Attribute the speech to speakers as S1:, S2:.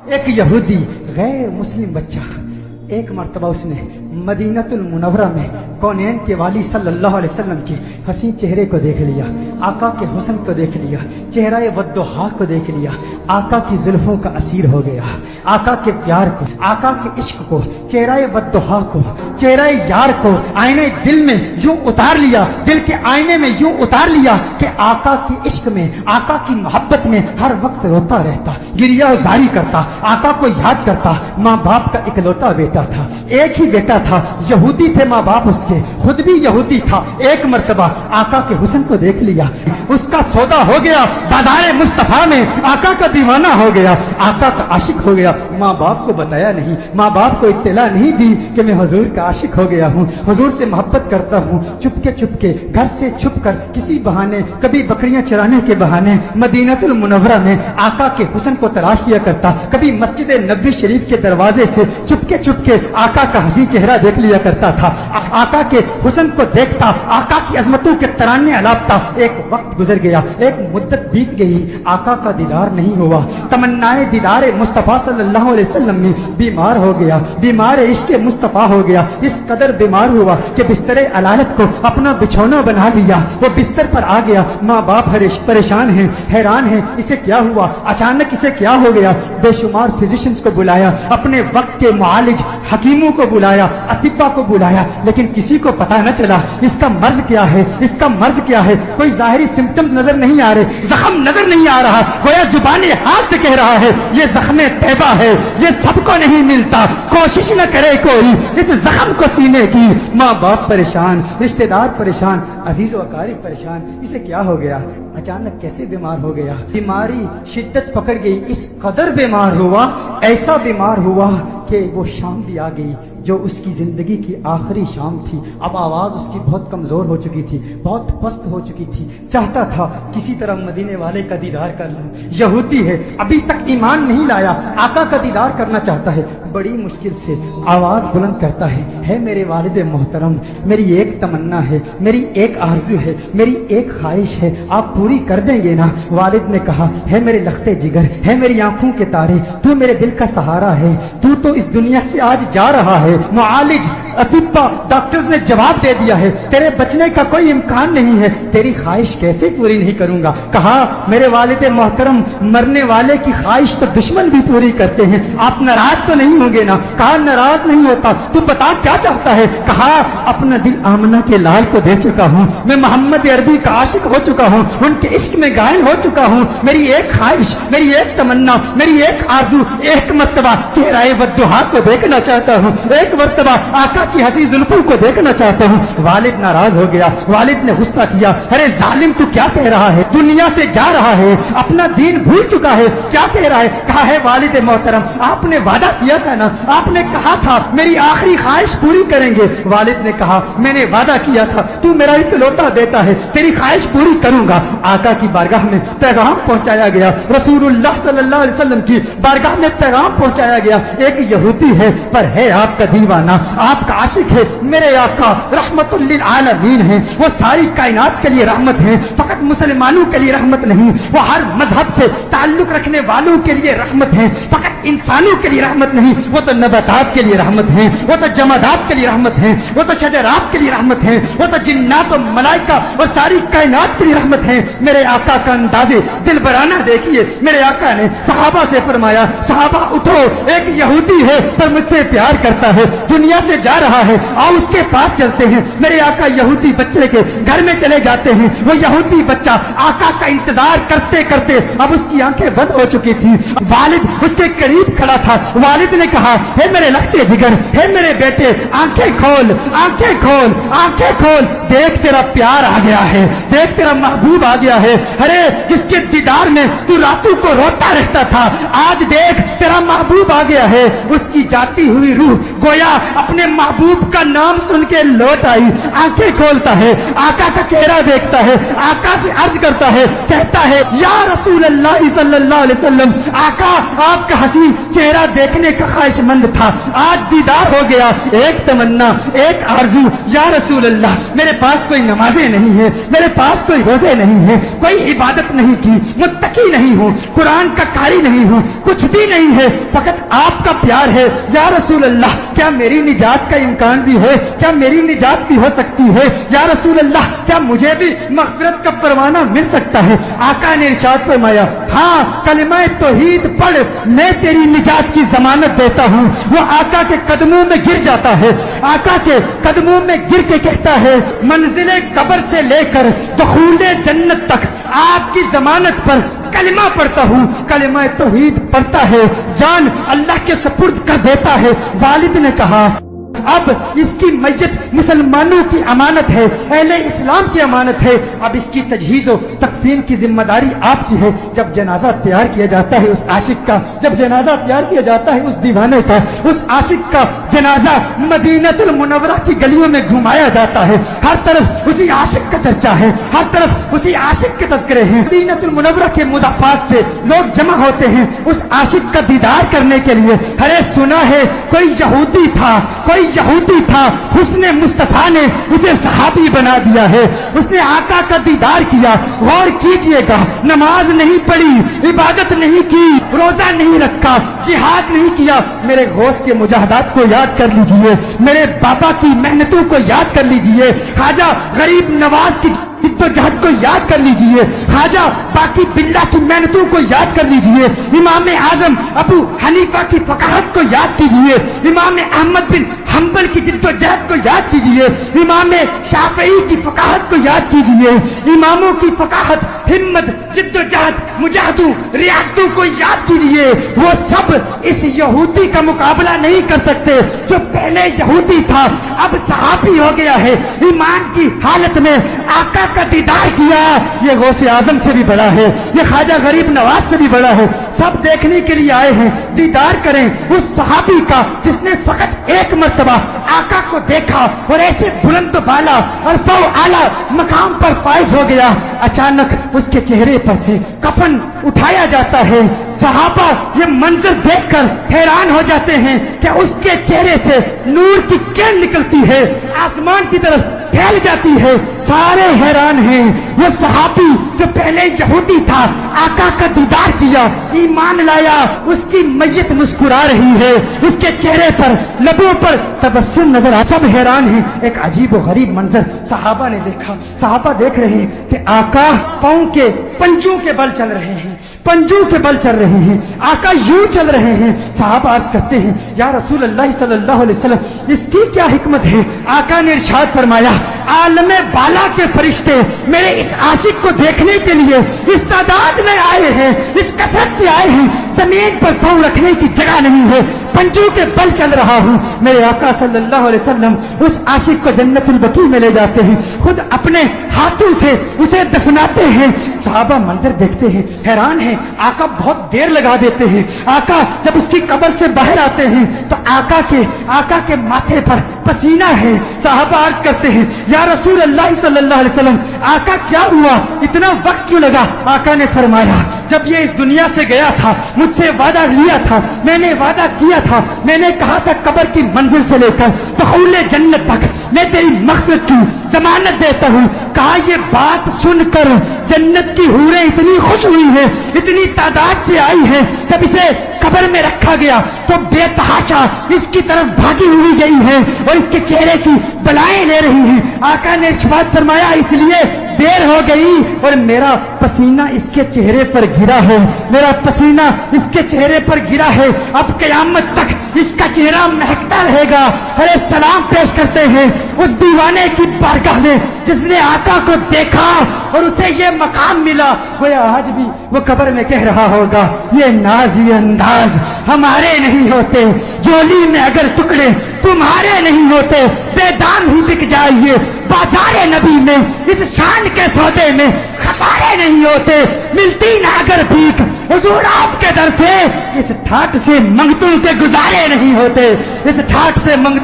S1: ایک یہودی غیر مسلم بچہ ایک مرتبہ اس نے مدینۃ المنورہ میں کونین کے والی صلی اللہ علیہ وسلم کے حسین چہرے کو دیکھ لیا، آقا کے حسن کو دیکھ لیا، چہرہ والضحیٰ کو دیکھ لیا، آقا کی زلفوں کا اسیر ہو گیا، آقا کے پیار کو، آقا کے عشق کو، چہرہ والضحیٰ کو، چہرہ یار کو آئینے دل میں یوں اتار لیا، دل کے آئینے میں یوں اتار لیا کہ آقا کے عشق میں، آقا کی محبت میں ہر وقت روتا رہتا، گریہ زاری کرتا، آقا کو یاد کرتا۔ ماں باپ کا اکلوتا بیٹا تھا، ایک ہی بیٹا تھا، یہودی تھے ماں باپ اس کے، خود بھی یہودی تھا۔ ایک مرتبہ آقا کے حسن کو دیکھ لیا، اس کا سودا ہو گیا، بازار مصطفیٰ میں آقا کا دیوانہ ہو گیا، آقا کا عاشق ہو گیا۔ ماں باپ کو بتایا نہیں، ماں باپ کو اطلاع نہیں دی کہ میں حضور کا عاشق ہو گیا ہوں، حضور سے محبت کرتا ہوں۔ چپ کے گھر سے چھپ کر کسی بہانے، کبھی بکریاں چرانے کے بہانے مدینۃ المنورہ میں آقا کے حسن کو تلاش کیا کرتا، کبھی مسجد نبوی شریف کے دروازے سے چپ کے آقا کا حسین چہرہ دیکھ لیا کرتا تھا، آقا کے حسن کو دیکھتا، آقا کی عظمتوں کے ترانے الاپتا۔ ایک وقت گزر گیا، ایک مدت بیت گئی، آقا کا دیدار نہیں ہوا، تمنائے دیدار مصطفیٰ صلی اللہ علیہ وسلم میں بیمار ہو گیا، بیمار عشق مصطفیٰ ہو گیا، اس قدر بیمار ہوا کہ بستر علالت کو اپنا بچھونا بنا لیا، وہ بستر پر آ گیا۔ ماں باپ پریشان ہیں، حیران ہیں، اسے کیا ہوا، اچانک اسے کیا ہو گیا۔ بے شمار فزیشنز کو بلایا، اپنے وقت کے معالج حکیموں کو بلایا، اطباء کو بلایا، لیکن کسی کو پتہ نہ چلا اس کا مرض کیا ہے، اس کا مرض کیا ہے۔ کوئی ظاہری سمپٹمز نظر نہیں آ رہے، زخم نظر نہیں آ رہا، گویا زبان ہاتھ سے کہہ رہا ہے یہ زخم طیبہ ہے، یہ سب کو نہیں ملتا، کوشش نہ کرے کوئی اس زخم کو سینے کی۔ ماں باپ پریشان، رشتہ دار پریشان، عزیز و اقارب پریشان، اسے کیا ہو گیا، اچانک کیسے بیمار ہو گیا۔ بیماری شدت پکڑ گئی، اس قدر بیمار ہوا، ایسا بیمار ہوا کہ وہ شام بھی آ گئی جو اس کی زندگی کی آخری شام تھی۔ اب آواز اس کی بہت کمزور ہو چکی تھی، بہت پست ہو چکی تھی، چاہتا تھا کسی طرح مدینے والے کا دیدار کر لوں۔ یہودی ہے، ابھی تک ایمان نہیں لایا، آقا کا دیدار کرنا چاہتا ہے، بڑی مشکل سے آواز بلند کرتا ہے میرے والد محترم، میری ایک تمنا ہے، میری ایک آرزو ہے، میری ایک خواہش ہے، آپ پوری کر دیں گے نا؟ والد نے کہا ہے میرے لخت جگر، ہے میری آنکھوں کے تارے، تو میرے دل کا سہارا ہے، تو اس دنیا سے آج جا رہا ہے۔ معالج، اطباء، ڈاکٹرز نے جواب دے دیا ہے تیرے بچنے کا کوئی امکان نہیں ہے، تیری خواہش کیسے پوری نہیں کروں گا؟ کہا میرے والد محترم، مرنے والے کی خواہش تو دشمن بھی پوری کرتے ہیں، آپ ناراض تو نہیں ہوں گے نا؟ کہا ناراض نہیں ہوتا، تو بتا کیا چاہتا ہے؟ کہا اپنا دل آمنہ کے لال کو دے چکا ہوں، میں محمد عربی کا عاشق ہو چکا ہوں، ان کے عشق میں گائل ہو چکا ہوں، میری ایک خواہش، میری ایک تمنا، میری ایک آرزو، ایک مرتبہ چہرہ والضحیٰ کو دیکھنا چاہتا ہوں، ایک مرتبہ آقا کی حسین زلفوں کو دیکھنا چاہتا ہوں۔ والد ناراض ہو گیا، والد نے غصہ کیا، ارے ظالم تو کیا کہہ رہا ہے، دنیا سے جا رہا ہے، اپنا دین بھول چکا ہے، کیا کہہ رہا ہے؟ کہا ہے والد محترم، آپ نے وعدہ کیا تھا نا، آپ نے کہا تھا میری آخری خواہش پوری کریں گے۔ والد نے کہا میں نے وعدہ کیا تھا، تو میرا اکلوتا بیٹا ہے، تیری خواہش پوری کروں گا۔ آقا کی بارگاہ میں پیغام پہنچایا گیا، رسول اللہ صلی اللہ علیہ وسلم کی بارگاہ میں پیغام پہنچایا گیا، ایک یہودی ہے پر ہے آپ کا دیوانہ، آپ کا عاشق ہے، میرے آقا رحمت للعالمین ہیں، وہ ساری کائنات کے لیے رحمت ہیں، فقط مسلمانوں کے لیے رحمت نہیں، وہ ہر مذہب سے تعلق رکھنے والوں کے لیے رحمت ہیں، فقط انسانوں کے لیے رحمت نہیں، وہ تو نباتات کے لیے رحمت ہیں، وہ تو جمادات کے لیے رحمت ہیں، وہ تو شجرات کے لیے رحمت ہیں، وہ تو جنات و ملائکہ اور ساری کائنات کے لیے رحمت ہیں۔ میرے آقا کا اندازے دل برانہ دیکھیے، میرے آقا نے صحابہ سے فرمایا صحابہ اٹھو، ایک یہودی ہے پر مجھ سے پیار کرتا ہے، دنیا سے جا رہا ہے، آؤ اس کے پاس چلتے ہیں۔ میرے آقا یہودی بچے کے گھر میں چلے جاتے ہیں، وہ یہودی بچہ آقا کا انتظار کرتے کرتے اب اس کی آنکھیں بند ہو چکی تھی، والد اس کے قریب کھڑا تھا، والد نے کہا ہے میرے لخت جگر، ہے میرے بیٹے، آنکھیں کھول، آنکھیں کھول، آنکھیں کھول، دیکھ تیرا پیار آ گیا ہے، دیکھ تیرا محبوب آ گیا ہے، ارے جس کے دیدار میں تو راتوں کو روتا رہتا تھا، آج دیکھ تیرا محبوب آ گیا ہے۔ اس کی جاتی ہوئی روح گویا اپنے محبوب महबूब का नाम सुन के लौट आई, आंखें खोलता है, आका का चेहरा देखता है, आका से अर्ज करता है, कहता है या रसूल अल्लाह सल्लल्लाहु अलैहि वसल्लम, आका आपका हसीन चेहरा देखने का ख्वाहिशमंद था, आज दीदार हो गया। एक तमन्ना, एक आरज़ू, या रसूल अल्लाह मेरे पास कोई नमाजें नहीं है, मेरे पास कोई रोजे नहीं है, कोई इबादत नहीं की, मुत्तकी नहीं हूँ, कुरान का कारी नहीं हूँ, कुछ भी नहीं है, फकत आपका प्यार है। या रसूल अल्लाह क्या मेरी निजात का इम्कान भी है, क्या मेरी निजात भी हो सकती है? या रसूल अल्लाह क्या मुझे भी मग़फ़िरत का परवाना मिल सकता है? आका ने इरशाद फरमाया, हाँ कलिमा तौहीद पढ़, मैं तेरी निजात की जमानत देता हूँ। वो आका के कदमों में गिर जाता है, आका के कदमों में गिर के कहता है, मंजिले कब्र से लेकर दुखूले जन्नत तक आपकी जमानत पर कलिमा पढ़ता हूँ। कलिमा तौहीद पढ़ता है, जान अल्लाह के सपुर्द कर देता है। वालिद ने कहा अब इसकी मैयत मुसलमानों की अमानत है, अहले इस्लाम की अमानत है, अब इसकी तजहीज़ और तकफीन की जिम्मेदारी आपकी है। जब जनाजा तैयार किया जाता है उस आशिक का, जब जनाजा तैयार किया जाता है उस दीवाने का, उस आशिक का जनाजा मदीनतुल मुनव्वरा की गलियों में घुमाया जाता है। हर तरफ उसी आशिक का चर्चा है, हर तरफ उसी आशिक के तज़किरे हैं। मदीनतुल मुनव्वरा के मुदाफ़ात से लोग जमा होते हैं उस आशिक का दीदार करने के लिए। अरे सुना है कोई यहूदी था, कोई यहूदी था, हुस्ने मुस्तफा ने उसे सहाबी बना दिया है, उसने आका का दीदार किया। गौर कीजिएगा, नमाज नहीं पढ़ी, इबादत नहीं की, रोजा नहीं रखा, जिहाद नहीं किया। मेरे गौस के मुजाहदात को याद कर लीजिए, मेरे बाबा की मेहनतों को याद कर लीजिए, ख्वाजा गरीब नवाज की जहद को याद कर लीजिए, ख्वाजा बाकी बिल्ला की मेहनतों को याद कर लीजिए, इमाम आजम अबू हनीफा की फकाहत को याद कीजिए, इमाम अहमद बिन हम्बल की जिद्दोजहद को याद कीजिए, इमाम शाफई की फकाहत को याद कीजिए। इमामों की फकाहत, हिम्मत, जिद्दोजहद, मुजाहदों, रियासतों को याद कीजिए। वो सब इस यहूदी का मुकाबला नहीं कर सकते जो पहले यहूदी था अब सहाबी हो गया है। ईमान की हालत में आका का दीदार किया, ये गौसे आजम से भी बड़ा है, ये ख्वाजा गरीब नवाज से भी बड़ा है। सब देखने के लिए आए हैं, दीदार करें उस सहाबी का जिसने फकत एक मर्तबा आका को देखा और ऐसे बुलंद बाला और फौ आला मकाम पर फाइज हो गया। अचानक उसके चेहरे पर से कफन उठाया जाता है। सहाबा ये मंजर देखकर हैरान हो जाते हैं कि उसके चेहरे से नूर की किरण निकलती है, आसमान की तरफ फैल जाती है। सारे हैरान हैं। वो सहाबी जो पहले यहूदी था, आका का दीदार किया, ईमान लाया, उसकी मैयत मुस्कुरा रही है, उसके चेहरे पर, लबों पर तबस्सुम नजर आ। सब हैरान हैं। एक अजीब व गरीब मंजर सहाबा ने देखा। सहाबा देख रहे हैं कि आका पांव के पंजों के बल चल रहे हैं, पंजों के बल चल रहे हैं, आका यूं चल रहे हैं। सहाबा अर्ज करते हैं, या रसूल अल्लाह सल्लल्लाहु अलैहि वसल्लम इसकी क्या हिकमत है? आका ने इरशाद फरमाया, आलमे बाला के फरिश्ते मेरे इस आशिक को देखने के लिए इस तादाद में आए हैं, इस कसरत से आए हैं, जमीन पर पांव रखने की जगह नहीं है, पंजों के बल चल रहा हूँ। मेरे आका सल्लल्लाहु अलैहि वसल्लम उस आशिक को जन्नतुल बकी में ले जाते हैं, खुद अपने हाथों से उसे दफनाते हैं। सहाबा मंजर देखते हैं, हैरान है। आका बहुत देर लगा देते हैं। आका जब उसकी कब्र से बाहर आते हैं तो आका के माथे पर पसीना है। सहाबा अर्ज करते हैं, या रसूल अल्लाह सल्लल्लाहु अलैहि वसल्लम आका क्या हुआ, इतना वक्त क्यों लगा? आका ने फरमाया, जब ये इस दुनिया से गया था मुझसे वादा लिया था, मैंने वादा किया था, मैंने कहा था कब्र की मंजिल से लेकर दुखूले जन्नत तक मैं तेरी मग़फ़िरत की जमानत देता हूँ। कहा ये बात सुनकर जन्नत की हूरें इतनी खुश हुई है, इतनी तादाद से आई है। जब इसे कब्र में रखा गया तो बेतहाशा इसकी तरफ भागी हुई गई है और इसके चेहरे की बलाएं ले रही हैं। आका ने इरशाद फरमाया, इसलिए देर हो गई और मेरा पसीना इसके चेहरे पर गिरा है, मेरा पसीना इसके चेहरे पर गिरा है। अब क़यामत तक इसका चेहरा महकता रहेगा। अरे सलाम पेश करते हैं उस दीवाने की बारगाह में जिसने आका को देखा और उसे ये मकाम मिला। वो आज भी वो कब्र में कह रहा होगा, ये नाज ये अंदाज हमारे नहीं होते, जोली में अगर टुकड़े तुम्हारे नहीं होते, बेदाम ही बिक जाइए बाजारे नबी में, इस शान के सौदे में खसारे नहीं होते, मिलती ना अगर भीख हुजूर आपके दर से, इस ठाट से मंगतों के गुजारे नहीं होते, इस ठाट से मंग